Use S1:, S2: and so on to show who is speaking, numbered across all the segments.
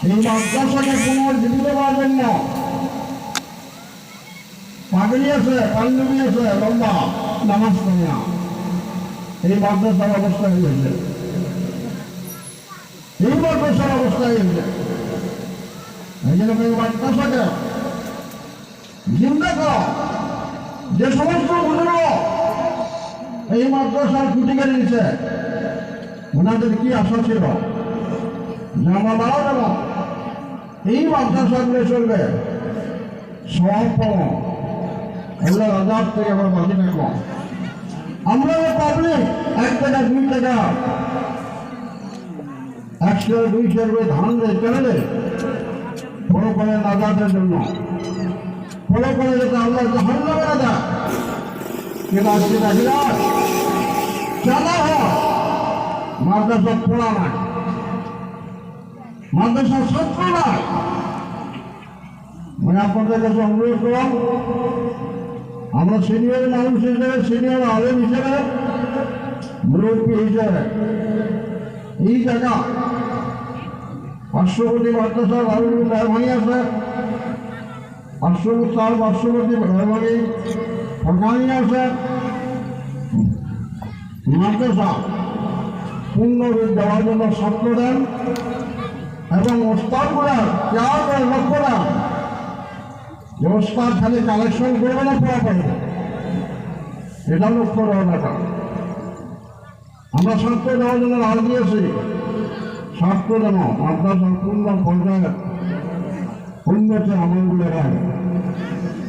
S1: এই মাদ্রাসাকে পুনর্জীবিত করার জন্য পাগড়ি আছে, পাঞ্জাবি আছে, লম্বা নামাজ পড়ে না, এই মাদ্রাসার অবস্থা হয়েছে, এই মাদ্রাসার অবস্থা হয়েছে। এই জন্য এই মাদ্রাসাকে জিন্দা করা, যে সমস্ত বুজুর্গ এই মাদ্রাসার খুঁটি কেড়ে নিচ্ছে, ওনাদের কি আশা ছিল যে আমরা মারা যাব, এই মাদ্রাসাগুলো চলবে, সব পাবো, এগুলো আজাদ থেকে আবার বাকি থাকবো। আমরা পাবলিক 1 টাকা 2 টাকা 100 200 করে ধান দেয় কেন দেয়? ফলো করে আজাদের জন্য, ফলো করে যাতে আল্লাহ জাহান্নামে না যায়। কিন্তু আজকে দেখিরা চাঁদা হয়, মাদ্রাসা পড়া নাই, মাদ্রাসার ছাত্র নাই। মানে আপনাদের কাছে অনুরোধ করলাম, আমরা সিনিয়র মানুষ হিসেবে, সিনিয়র আলেম হিসেবে, মুরব্বী হিসেবে এই জায়গা পার্শ্ববর্তী মাদ্রাসা দারুল মেহরবানি আছে, পার্শ্ববর্তী মেহরবানি ফরকানি আছে, মাদ্রাসা পূর্ণরূপ দেওয়ার জন্য ছাত্র দেন এবং ওস্তাদগুলা কেয়ার করে লক্ষ্য দেন যে ওস্তাদ খালি কালেকশন করবে না, পড়া পারবে, এটা লক্ষ্য দেওয়া দরকার। আমরা ছাত্র দেওয়ার জন্য রাজ দিয়েছি, ছাত্র যেন মাদ্রাসার পূর্ণ পর্যায়ে উন্নতি আমলগুলো হয়।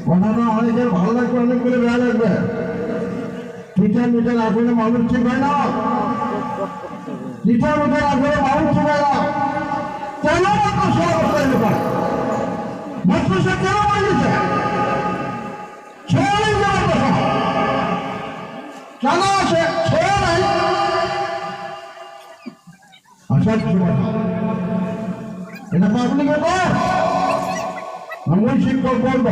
S1: কথাটা অনেকের ভালো লাগবে, অনেকগুলো বেয়া লাগবে। টিচার মিটার আসলে মানুষ ঠিক হয় না, টিচার মিটার আসলে মানুষ ঠিক হয় না। কেন মাদ্রাসা অবস্থায় ব্যাপার, মাদ্রাসা কেন বানিয়েছে? ছেড়ে নেই মাদ্রাসা, কেন আছে? ছেড়ে নাই। আশা এটা পাবলিকের কর, আমরা শিক্ষক করব,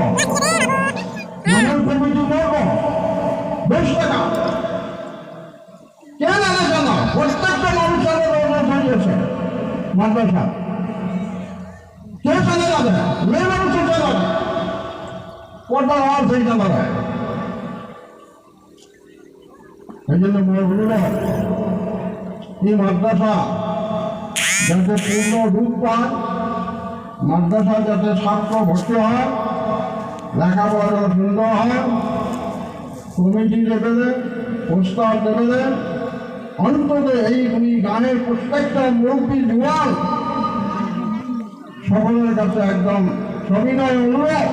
S1: আমার কমিটি করব, বেশ টাকা কেন আলাদা না? প্রত্যেকটা মানুষের হয়েছে মাদ্রাসা, কে চলে যাবে? মেয়ে মানুষের চলে যাবে, পর্দার আওয়াজ হয়ে যাবে। এই জন্য মনে হল এই মাদ্রাসা যাতে পূর্ণ রূপ পায়, মাদ্রাসা যাতে ছাত্র ভর্তি হয়, লেখাপড়া সুন্দর হয়, কমিটি লেভেলে, প্রস্তাব লেভেলে, অন্তত এই গানের প্রত্যেকটা মুরব্বী জুয়ান সকলের কাছে একদম সবিনয় অনুরোধ,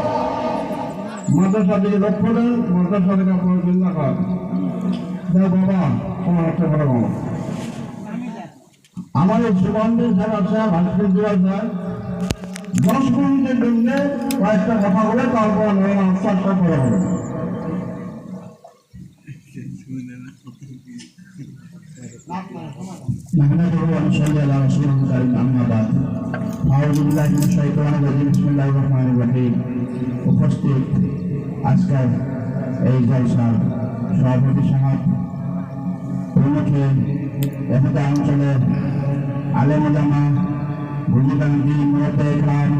S1: মাদ্রাসা দিকে লক্ষ্য দেন, মাদ্রাসা থেকে আপনার চিন্তা করেন। বাবা তোমার একটা বড় বাবা আমার এই সুগন্ধের স্যার আছে, ভাস্কর দেওয়ার স্যার 10 মিনিটের জন্য কয়েকটা কথা বলে তারপর আনসার সব করা হবে। উপস্থিত আজকের এই জলসার সভাপতি সমাজ প্রমুখে এখানকার অঞ্চলের আলেম ওলামা, বুজুর্গান, মুরব্বি ইকরাম,